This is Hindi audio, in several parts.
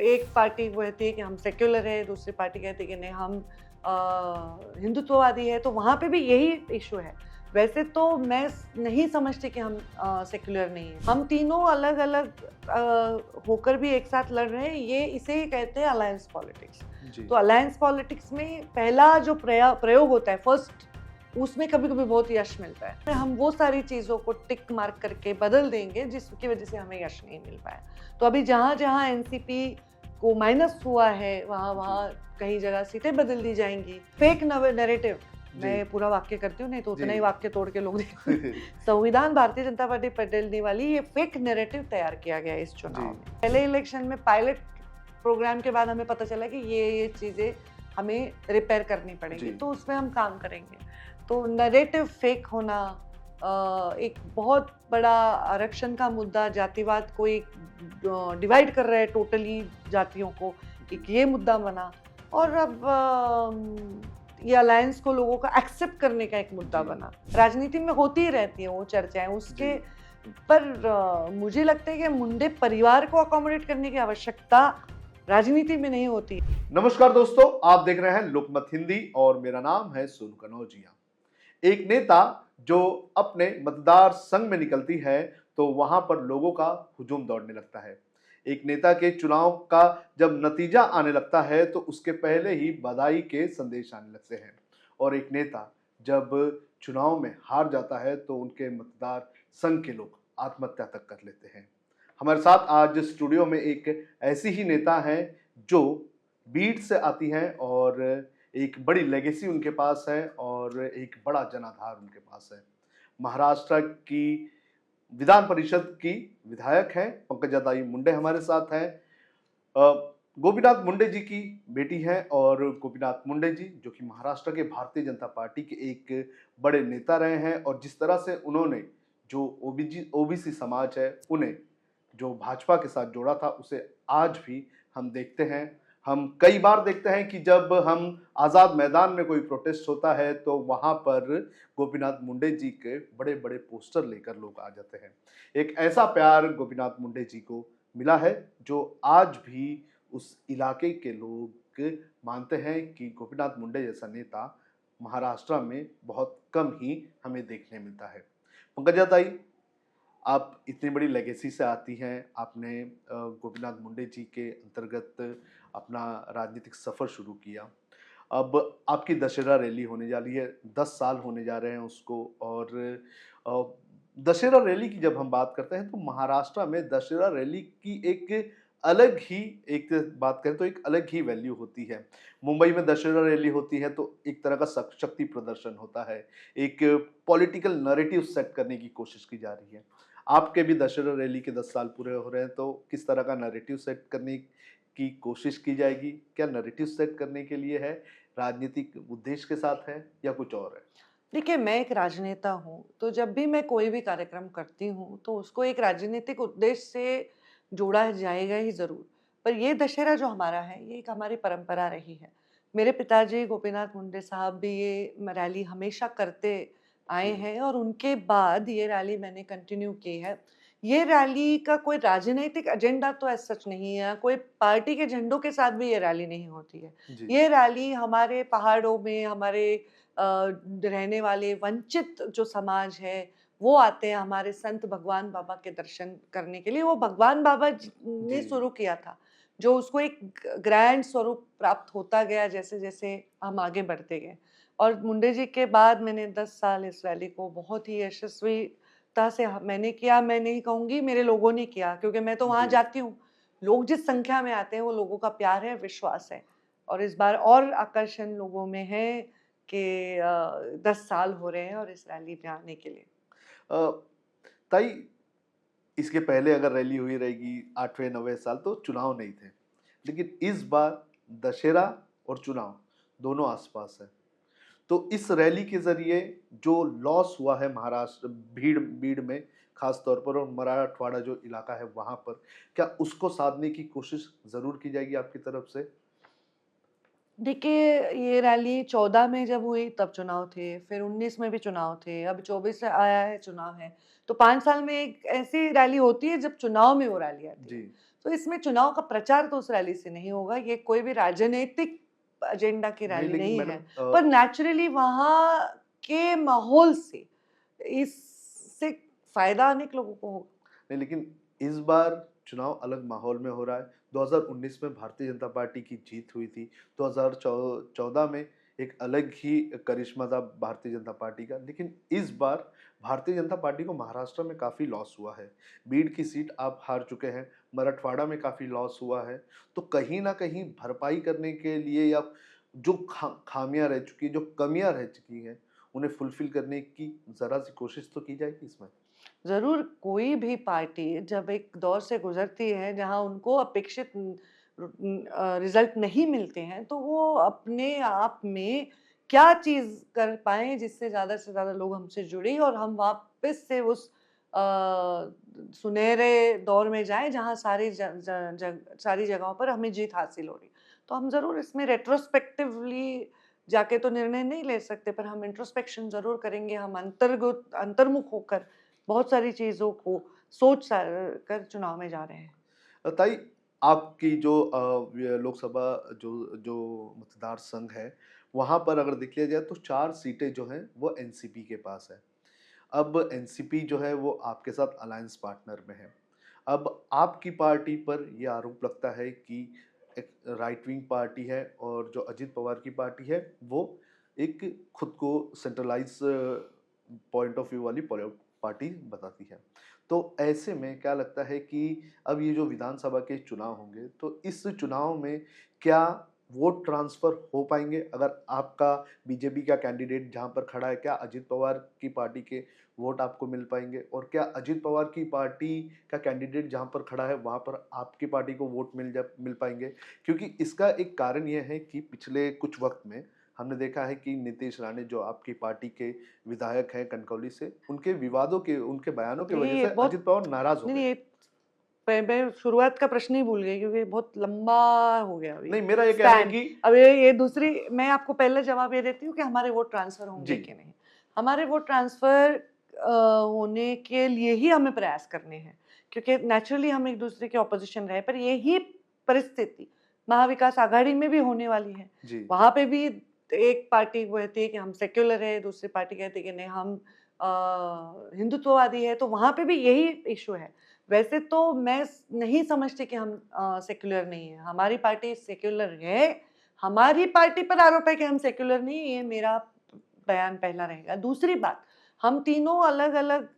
एक पार्टी वो कहती है कि हम सेक्युलर है, दूसरी पार्टी कहती है कि नहीं हम हिंदुत्ववादी है, तो वहाँ पे भी यही इशू है। वैसे तो मैं नहीं समझती कि हम सेक्युलर नहीं है, हम तीनों अलग अलग होकर भी एक साथ लड़ रहे हैं, ये इसे ही कहते हैं अलायंस पॉलिटिक्स। तो अलायंस पॉलिटिक्स में पहला जो प्रयोग होता है फर्स्ट, उसमें कभी कभी बहुत यश मिलता है। हम वो सारी चीज़ों को टिक मार्क करके बदल देंगे जिसकी वजह से हमें यश नहीं मिल पाया। तो अभी जहाँ जहाँ एनसीपी को माइनस हुआ है वहाँ वहाँ कई जगह सीटें बदल दी जाएंगी। फेक नैरेटिव, मैं पूरा वाक्य करती हूँ नहीं तो उतना ही वाक्य तोड़ के लोग संविधान भारतीय जनता पार्टी बदलने वाली ये फेक नैरेटिव तैयार किया गया है इस चुनाव में। पहले इलेक्शन में पायलट प्रोग्राम के बाद हमें पता चला कि ये चीज़ें हमें रिपेयर करनी पड़ेगी, तो उसमें हम काम करेंगे। तो नैरेटिव फेक होना, एक बहुत बड़ा आरक्षण का मुद्दा, जातिवाद को एक डिवाइड कर रहा है टोटली जातियों को, एक ये मुद्दा बना। और अब ये अलायंस को लोगों का एक्सेप्ट करने का एक मुद्दा बना। राजनीति में होती ही रहती है वो चर्चाएं, उसके पर मुझे लगता है कि मुंडे परिवार को अकोमोडेट करने की आवश्यकता राजनीति में नहीं होती। नमस्कार दोस्तों, आप देख रहे हैं लोकमत हिंदी और मेरा नाम है सोनू कनौजिया। एक नेता जो अपने मतदार संघ में निकलती है तो वहां पर लोगों का हुजूम दौड़ने लगता है। एक नेता के चुनाव का जब नतीजा आने लगता है तो उसके पहले ही बधाई के संदेश आने लगते हैं। और एक नेता जब चुनाव में हार जाता है तो उनके मतदार संघ के लोग आत्महत्या तक कर लेते हैं। हमारे साथ आज स्टूडियो में एक ऐसी ही नेता हैं जो बीट से आती हैं और एक बड़ी लेगेसी उनके पास है और एक बड़ा जनाधार उनके पास है। महाराष्ट्र की विधान परिषद की विधायक हैं पंकजाताई मुंडे हमारे साथ हैं। गोपीनाथ मुंडे जी की बेटी हैं और गोपीनाथ मुंडे जी जो कि महाराष्ट्र के भारतीय जनता पार्टी के एक बड़े नेता रहे हैं और जिस तरह से उन्होंने जो ओबीसी समाज है उन्हें जो भाजपा के साथ जोड़ा था उसे आज भी हम देखते हैं। हम कई बार देखते हैं कि जब हम आज़ाद मैदान में कोई प्रोटेस्ट होता है तो वहाँ पर गोपीनाथ मुंडे जी के बड़े बड़े पोस्टर लेकर लोग आ जाते हैं। एक ऐसा प्यार गोपीनाथ मुंडे जी को मिला है जो आज भी उस इलाके के लोग मानते हैं कि गोपीनाथ मुंडे जैसा नेता महाराष्ट्र में बहुत कम ही हमें देखने मिलता है। पंकजाताई, आप इतनी बड़ी लेगेसी से आती हैं, आपने गोपीनाथ मुंडे जी के अंतर्गत अपना राजनीतिक सफ़र शुरू किया। अब आपकी दशहरा रैली होने जा रही है, 10 साल होने जा रहे हैं उसको। और दशहरा रैली की जब हम बात करते हैं तो महाराष्ट्र में दशहरा रैली की एक अलग ही एक बात करें तो एक अलग ही वैल्यू होती है। मुंबई में दशहरा रैली होती है तो एक तरह का शक्ति प्रदर्शन होता है, एक पॉलिटिकल नैरेटिव सेट करने की कोशिश की जा रही है। आपके भी दशहरा रैली के 10 साल पूरे हो रहे हैं तो किस तरह का नैरेटिव सेट करने की कोशिश की जाएगी? क्या नैरेटिव सेट करने के लिए है, राजनीतिक उद्देश्य के साथ है या कुछ और है? देखिए, मैं एक राजनेता हूँ, तो जब भी मैं कोई भी कार्यक्रम करती हूँ, तो उसको एक राजनीतिक उद्देश्य से जोड़ा जाएगा ही ज़रूर। पर ये दशहरा जो हमारा है, ये एक हमारी परंपरा रही है। मेरे पिताजी गोपीनाथ मुंडे साहब भी ये रैली हमेशा करते आए हैं और उनके बाद ये रैली मैंने कंटिन्यू की है। ये रैली का कोई राजनैतिक एजेंडा तो एज़ सच नहीं है, कोई पार्टी के झंडों के साथ भी ये रैली नहीं होती है। ये रैली हमारे पहाड़ों में हमारे रहने वाले वंचित जो समाज है वो आते हैं हमारे संत भगवान बाबा के दर्शन करने के लिए। वो भगवान बाबा ने शुरू किया था, जो उसको एक ग्रैंड स्वरूप प्राप्त होता गया जैसे जैसे हम आगे बढ़ते गए। और मुंडे जी के बाद मैंने 10 साल इस रैली को बहुत ही यशस्वीता से मैंने किया। मैं नहीं कहूँगी मेरे लोगों ने किया, क्योंकि मैं तो वहाँ जाती हूँ, लोग जिस संख्या में आते हैं वो लोगों का प्यार है, विश्वास है। और इस बार और आकर्षण लोगों में है कि 10 साल हो रहे हैं और इस रैली में आने के लिए। ताई, इसके पहले अगर रैली हुई रहेगी 8वें 9वें साल तो चुनाव नहीं थे, लेकिन इस बार दशहरा और चुनाव दोनों आसपास है। तो इस रैली के जरिए जो लॉस हुआ है महाराष्ट्र भीड़ में खास तौर पर और मराठवाड़ा जो इलाका है वहां पर, क्या उसको साधने की कोशिश जरूर की जाएगी आपकी तरफ से? देखिए, ये रैली 14 में जब हुई तब चुनाव थे, फिर 19 में भी चुनाव थे, अब 24 से आया है चुनाव है। तो 5 साल में एक ऐसी रैली होती है जब चुनाव में वो रैली आती है। तो इसमें चुनाव का प्रचार तो उस रैली से नहीं होगा, ये कोई भी राजनीतिक एजेंडा की नहीं रैली लेकिन नहीं मैडम है, पर नेचुरली वहाँ के माहौल से इससे फायदा अनेक लोगों को होगा। नहीं लेकिन इस बार चुनाव अलग माहौल में हो रहा है। 2019 में भारतीय जनता पार्टी की जीत हुई थी। 2014 में एक अलग ही करिश्मा था भारतीय जनता पार्टी का। लेकिन इस बार भारतीय जनता पार्टी को महाराष्ट्र में काफ़ी लॉस हुआ है। बीड की सीट आप हार चुके हैं, मराठवाड़ा में काफ़ी लॉस हुआ है। तो कहीं न कहीं भरपाई करने के लिए या जो खामियाँ रह चुकी हैं, जो कमियाँ रह चुकी हैं, उन्हें फुलफ़िल करने की ज़रा-सी कोशिश तो की जाएगी इसमें? ज़रूर कोई भी पार्टी जब एक दौर से गुज़रती है जहाँ उनको अपेक्षित रिज़ल्ट नहीं मिलते हैं, तो वो अपने आप में क्या चीज़ कर पाएँ जिससे ज़्यादा से ज़्यादा लोग हमसे जुड़ें और हम वापस से उस सुनहरे दौर में जाएँ जहाँ सारी जगहों पर हमें जीत हासिल हो रही। तो हम ज़रूर इसमें रेट्रोस्पेक्टिवली जाके तो निर्णय नहीं ले सकते, पर हम इंट्रोस्पेक्शन ज़रूर करेंगे, हम अंतर्मुख होकर बहुत सारी चीज़ों को सोच कर चुनाव में जा रहे हैं। ताई आपकी जो लोकसभा जो जो मतदार संघ है, वहाँ पर अगर देख लिया जाए तो 4 सीटें जो हैं वो एनसीपी के पास है। अब एनसीपी जो है वो आपके साथ अलायंस पार्टनर में है। अब आपकी पार्टी पर ये आरोप लगता है कि एक राइट विंग पार्टी है और जो अजित पवार की पार्टी है वो एक खुद को सेंट्रलाइज़ पॉइंट ऑफ व्यू वाली पार्टी बताती है। तो ऐसे में क्या लगता है कि अब ये जो विधानसभा के चुनाव होंगे, तो इस चुनाव में क्या वोट ट्रांसफ़र हो पाएँगे? अगर आपका बीजेपी का कैंडिडेट जहाँ पर खड़ा है, क्या अजित पवार की पार्टी के वोट आपको मिल पाएँगे? और क्या अजित पवार की पार्टी का कैंडिडेट जहाँ पर खड़ा है, वहाँ पर आपकी पार्टी को वोट मिल पाएँगे? क्योंकि इसका एक कारण ये है कि पिछले कुछ वक़्त में हमने देखा है कि नीतीश राणे जो आपकी पार्टी के विधायक हैं कनकौली से, उनके विवादों के उनके बयानों की वजह ये से अजित बहुत पवार नाराज़ हो नहीं, गए। नहीं, ये मैं शुरुआत का प्रश्न ही भूल गई क्योंकि बहुत लंबा हो गया अभी नहीं, मेरा ये कहना है स्पैन। कि अब ये दूसरी मैं आपको पहले जवाब ये देती हूँ कि हमारे वोट ट्रांसफ़र होंगे जी, कि नहीं। हमारे वोट ट्रांसफ़र होने के लिए ही हमें प्रयास करने हैं, क्योंकि नेचुरली हम एक-दूसरे के ऑपोज़िशन रहे, पर यही परिस्थिति महाविकास आघाड़ी में भी होने वाली है। जी, वहाँ पे भी एक पार्टी कहती है कि हम सेक्युलर है, दूसरी पार्टी कहती है कि नहीं हम हिंदुत्ववादी है, तो वहाँ पे भी यही इश्यू है। वैसे तो मैं नहीं समझती कि हम सेक्युलर नहीं है, हमारी पार्टी सेक्युलर है। हमारी पार्टी पर आरोप है कि हम सेक्युलर नहीं है, ये मेरा बयान पहला रहेगा। दूसरी बात, हम तीनों अलग-अलग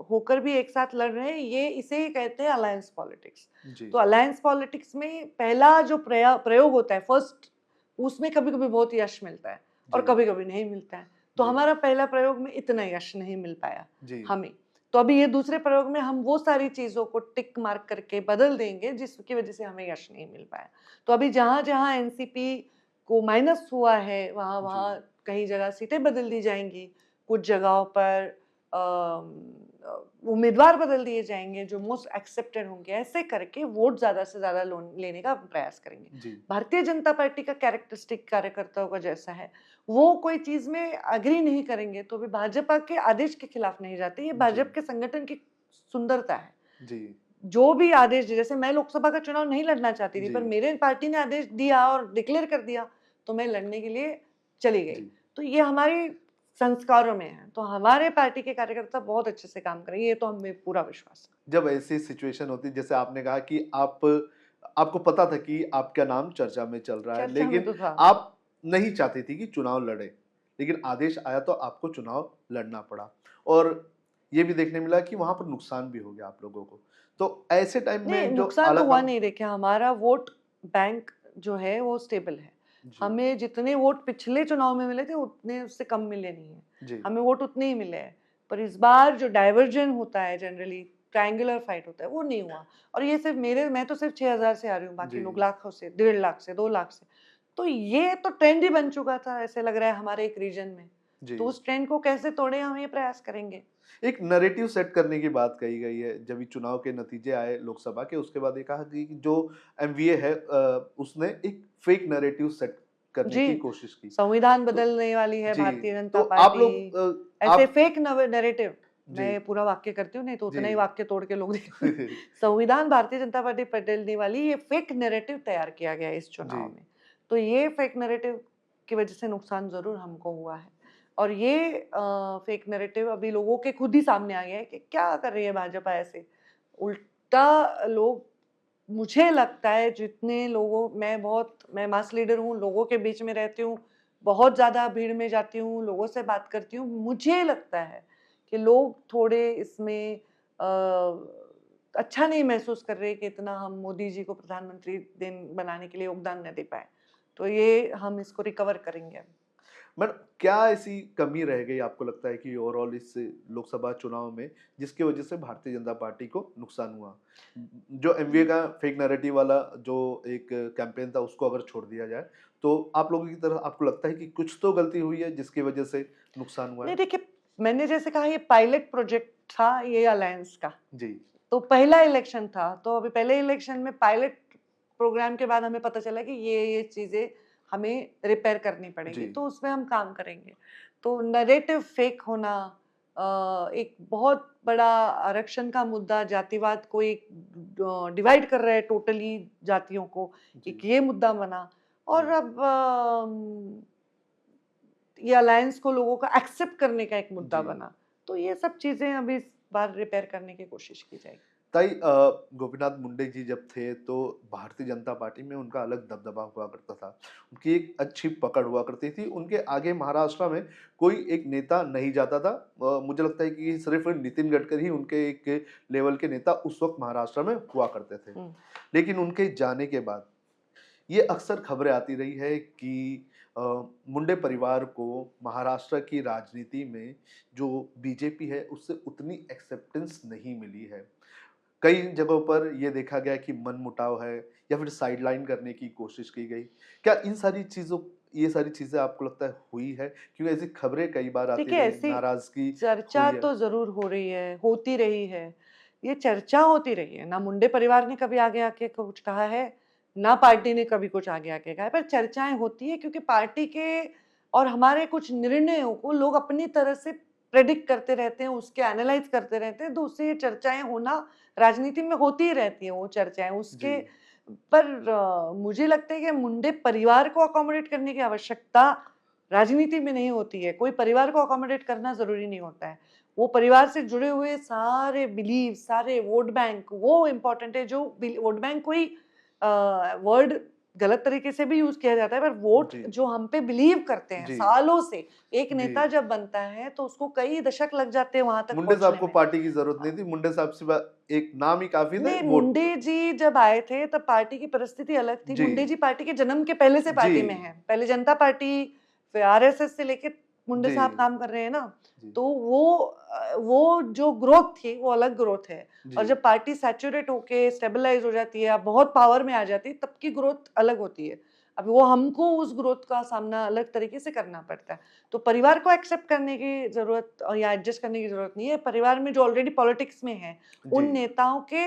होकर भी एक साथ लड़ रहे हैं, ये इसे ही कहते हैं अलायंस पॉलिटिक्स। जी, तो अलायंस पॉलिटिक्स में पहला जो प्रयोग होता है फर्स्ट, उसमें कभी-कभी बहुत यश मिलता है और जी, कभी-कभी नहीं मिलता है। तो जी, हमारा पहला प्रयोग में इतना यश नहीं मिल पाया जी, हमें। तो अभी ये दूसरे प्रयोग में हम वो सारी चीज़ों को टिक मार्क करके बदल देंगे जिसकी वज़ह से हमें यश नहीं मिल पाया। तो अभी जहाँ-जहाँ एनसीपी को माइनस हुआ है, जी, वहाँ-वहाँ कई जगह सीटें बदल दी जाएँगी, कुछ जगहों पर उम्मीदवार बदल दिए जाएँगे जो मोस्ट एक्सेप्टेड होंगे। ऐसे करके वोट ज़्यादा से ज़्यादा लोन लेने का प्रयास करेंगे। जी, भारतीय जनता पार्टी का कैरेक्टरिस्टिक कार्यकर्ताओं का जैसा है, वो कोई चीज़ में एग्री नहीं करेंगे, तो वे भाजपा के आदेश के खिलाफ नहीं जाते। ये जी, भाजपा के संगठन की सुंदरता है। जी, जो भी आदेश जैसे मैं लोकसभा का चुनाव नहीं लड़ना चाहती थी, जी, पर मेरे पार्टी ने आदेश दिया और डिक्लेयर कर दिया, तो मैं लड़ने के लिए चली गई। जी। तो ये हमारे संस्कारों में है। तो हमारे पार्टी के कार्यकर्ता बहुत अच्छे से काम करेंगे, ये तो हमें पूरा विश्वास है। जब ऐसी सिचुएशन होती है जैसे आपने कहा कि आपको पता था कि आपका नाम चर्चा में चल रहा है, चर्चा में लेकिन तो था। आप नहीं चाहती थी कि चुनाव लड़े, लेकिन आदेश आया तो आपको चुनाव लड़ना पड़ा और ये भी देखने मिला कि वहाँ पर नुकसान भी हो गया आप लोगों को। तो ऐसे टाइम नहीं, में जो नुकसान तो अलग हुआ हम नहीं देखिए, हमारा वोट बैंक जो है वो स्टेबल है। जी, हमें जितने वोट पिछले चुनाव में मिले थे उतने उससे कम मिले नहीं हैं। जी, हमें वोट उतने ही मिले हैं। पर इस बार जो डाइवर्जन होता है जनरली ट्रायंगुलर फाइट होता है वो नहीं हुआ। और ये सिर्फ मैं तो सिर्फ 6000 से आ रही हूँ, बाकी जी, लोग लाखों से, 1.5 लाख से, 2 लाख से। तो ये तो ट्रेंड ही बन चुका था ऐसे लग रहा है हमारे एक रीजन में। जी। तो उस ट्रेंड को कैसे तोड़ें हम ये प्रयास करेंगे। एक नैरेटिव सेट करने की बात कही गई है जब ये चुनाव के नतीजे आए लोकसभा के उसके बाद ये कहा कि जो एमवीए है उसने एक फेक नैरेटिव सेट करने जी, की कोशिश की संविधान तो बदलने वाली है जी भारतीय तो जनता आप पार्टी, लोग ऐसे आप फेक नैरेटिव। जी मैं पूरा वाक्य करती हूँ, नहीं तो उतना ही जी वाक्य तोड़ के लोग देखेंगे। संविधान भारतीय जनता पार्टी बदलने वाली, ये फेक नैरेटिव तैयार किया गया है इस जी चुनाव में। तो ये फेक नैरेटिव की वजह से नुकसान जरूर हमको हुआ है। और ये फेक नैरेटिव अभी लोगों के खुद ही सामने आ गया है कि क्या कर रही है भाजपा ऐसे। उल्टा लोग, मुझे लगता है जितने लोगों, मैं मास लीडर हूँ, लोगों के बीच में रहती हूँ, बहुत ज़्यादा भीड़ में जाती हूँ, लोगों से बात करती हूँ, मुझे लगता है कि लोग थोड़े इसमें अच्छा नहीं महसूस कर रहे कि इतना हम मोदी जी को प्रधानमंत्री दिन बनाने के लिए योगदान न दे पाए। तो ये हम इसको रिकवर करेंगे अब। मैडम, क्या ऐसी कमी रह गई आपको लगता है कि ओवरऑल इस लोकसभा चुनाव में, जिसकी वजह से भारतीय जनता पार्टी को नुकसान हुआ? जो एमवीए का फेक नैरेटिव वाला जो एक कैंपेन था, उसको अगर छोड़ दिया जाए, तो आप लोगों की तरह आपको लगता है कि कुछ तो गलती हुई है जिसकी वजह से नुकसान हुआ नहीं है? देखिए, मैंने जैसे कहा ये पायलट प्रोजेक्ट था ये अलायंस का। जी तो पहला इलेक्शन था, तो अभी पहले इलेक्शन में पायलट प्रोग्राम के बाद हमें पता चला कि ये चीजें हमें रिपेयर करनी पड़ेगी, जी तो उसमें हम काम करेंगे। तो नैरेटिव फेक होना, एक बहुत बड़ा आरक्षण का मुद्दा, जातिवाद को एक डिवाइड कर रहा है टोटली जातियों को, जी एक ये मुद्दा बना। और जी अब ये अलायंस को लोगों का एक्सेप्ट करने का एक मुद्दा जी बना। तो ये सब चीजें अभी इस बार रिपेयर करने की कोशिश की जाएगी। ताई, गोपीनाथ मुंडे जी जब थे तो भारतीय जनता पार्टी में उनका अलग दबदबा हुआ करता था, उनकी एक अच्छी पकड़ हुआ करती थी, उनके आगे महाराष्ट्र में कोई एक नेता नहीं जाता था। मुझे लगता है कि सिर्फ नितिन गडकरी ही उनके एक लेवल के नेता उस वक्त महाराष्ट्र में हुआ करते थे। हम्म। लेकिन उनके जाने के बाद ये अक्सर खबरें आती रही है कि अ, मुंडे परिवार को महाराष्ट्र की राजनीति में जो बीजेपी है उससे उतनी एक्सेप्टेंस नहीं मिली है। कई जगहों पर ये देखा गया कि मनमुटाव है या फिर साइडलाइन करने की कोशिश की गई। क्या इन सारी चीज़ों ये सारी चीज़ें आपको लगता है हुई है? क्योंकि ऐसी खबरें कई बार आती देखिए, रही, ऐसी नाराज़गी चर्चा हुई है। तो जरूर हो रही है, होती रही है। ये चर्चा होती रही है ना, मुंडे परिवार ने कभी आगे आके कुछ कहा है, ना पार्टी ने कभी कुछ आगे आके कहा है, पर चर्चाएं होती है क्योंकि पार्टी के और हमारे कुछ निर्णयों को लोग अपनी तरह से प्रेडिक्ट करते रहते हैं, उसके एनालाइज करते रहते हैं, तो उससे ये चर्चाएं होना राजनीति में होती ही रहती हैं वो चर्चाएं जी, उसके। पर मुझे लगता है कि मुंडे परिवार को अकोमोडेट करने की आवश्यकता राजनीति में नहीं होती है। कोई परिवार को अकोमोडेट करना ज़रूरी नहीं होता है। वो परिवार से जुड़े हुए सारे बिलीव, सारे वोट बैंक, वो इम्पोर्टेंट है। जो वोट बैंक कोई वर्ड गलत तरीके से भी यूज़ किया जाता है, पर वोट जी, जो हम पे बिलीव करते हैं जी, सालों से, एक जी। नेता जब बनता है तो उसको कई दशक लग जाते हैं वहाँ तक मुंडे साहब पहुँचने को में। पार्टी की ज़रूरत अ, नहीं थी, मुंडे साहब सिर्फ़ एक नाम ही काफ़ी थे, नहीं, वोट। मुंडे जी जब आए थे तब पार्टी की परिस्थिति अलग थी। जी, मुंडे जी पार्टी के जन्म के पहले से जी, पार्टी में हैं। पहले जनता पार्टी, फिर आरएसएस से लेके मुंडे जी, साहब काम कर रहे हैं ना। जी, तो वो जो ग्रोथ थी वो अलग ग्रोथ है। जी। और जब पार्टी सैचुरेट होके स्टेबलाइज हो जाती है, आप बहुत पावर में आ जाती है, तब की ग्रोथ अलग होती है। अब वो हमको उस ग्रोथ का सामना अलग तरीके से करना पड़ता है। तो परिवार को एक्सेप्ट करने की ज़रूरत या एडजस्ट करने की ज़रूरत नहीं है। परिवार में जो ऑलरेडी पॉलिटिक्स में हैं, जी। उन नेताओं के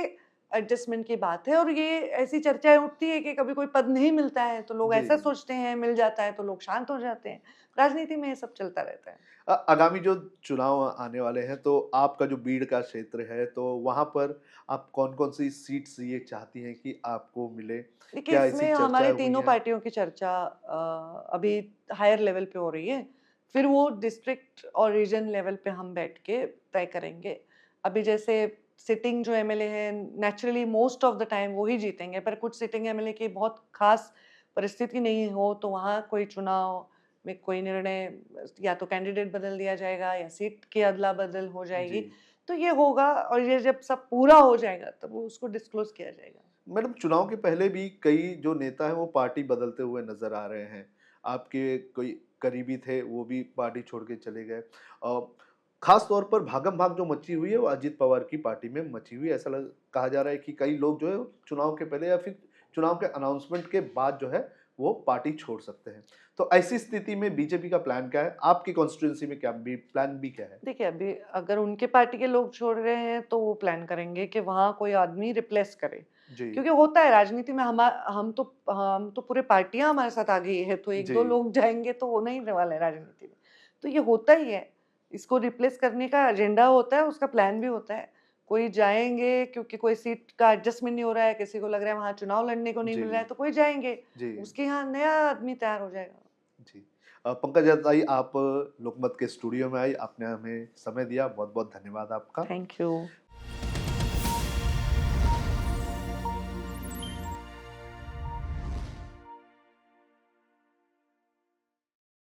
एडजस्टमेंट की बात है। और ये ऐसी चर्चाएँ उठती है कि कभी कोई पद नहीं मिलता है तो लोग जी। ऐसा सोचते हैं, मिल जाता है तो लोग शांत हो जाते हैं। राजनीति में ये सब चलता रहता है। आगामी जो चुनाव आने वाले हैं, तो आपका जो बीड़ का क्षेत्र है, तो वहाँ पर आप कौन-कौन सी सीट्स ये चाहती हैं कि आपको मिले? देखिए, क्या ऐसी इसमें हमारे चर्चाएँ हुई तीनों हैं? पार्टियों की चर्चा अभी हायर लेवल पे हो रही है। फिर वो डिस्ट्रिक्ट और रीजन लेवल पे हम बैठ के तय करेंगे। अभी जैसे सिटिंग जो एमएलए हैं, naturally most of the time वो ही जीतेंगे, पर कुछ सिटिंग एमएलए की बहुत खास परिस्थिति नहीं हो तो वहाँ कोई चुनाव में कोई निर्णय, या तो कैंडिडेट बदल दिया जाएगा या सीट की अदला-बदल हो जी। जाएगी। तो ये होगा और ये जब सब पूरा हो जाएगा तब वो उसको डिस्क्लोज़ किया जाएगा। मैडम, चुनाव के पहले भी कई जो नेता हैं वो पार्टी बदलते हुए नज़र आ रहे हैं। आपके कोई करीबी थे, वो भी पार्टी छोड़ के चले गए। ख़ास तौर पर भागम-भाग जो मची हुई है वो अजित पवार की पार्टी में मची हुई है। ऐसा लग कहा जा रहा है कि कई लोग जो है चुनाव के पहले या फिर चुनाव के अनाउंसमेंट के बाद जो है वो पार्टी छोड़ सकते हैं। तो ऐसी स्थिति में बीजेपी का प्लान क्या है? आपकी कॉन्स्टिट्यूएंसी में क्या प्लान बी क्या है? देखिए, अभी अगर उनके पार्टी के लोग छोड़ रहे हैं तो वो प्लान करेंगे कि वहाँ कोई आदमी रिप्लेस करे। जी। क्योंकि होता है राजनीति में, हम तो पूरे पार्टियाँ हमारे साथ आ गई है, तो 1-2 जी। लोग जाएँगे तो होना ही वाला है राजनीति में। तो ये होता ही है। इसको रिप्लेस करने का एजेंडा होता है, उसका प्लान भी होता है। कोई जाएँगे क्योंकि कोई सीट का एडजस्टमेंट नहीं हो रहा है, किसी को लग रहा है वहाँ चुनाव लड़ने को नहीं जी, मिल रहा है, जी। तो कोई जाएँगे। जी, उसके यहाँ नया आदमी तैयार हो जाएगा। जी। पंकज दत्ताई, आप लोकमत के स्टूडियो में आई, आपने हमें समय दिया, बहुत-बहुत धन्यवाद आपका। Thank you.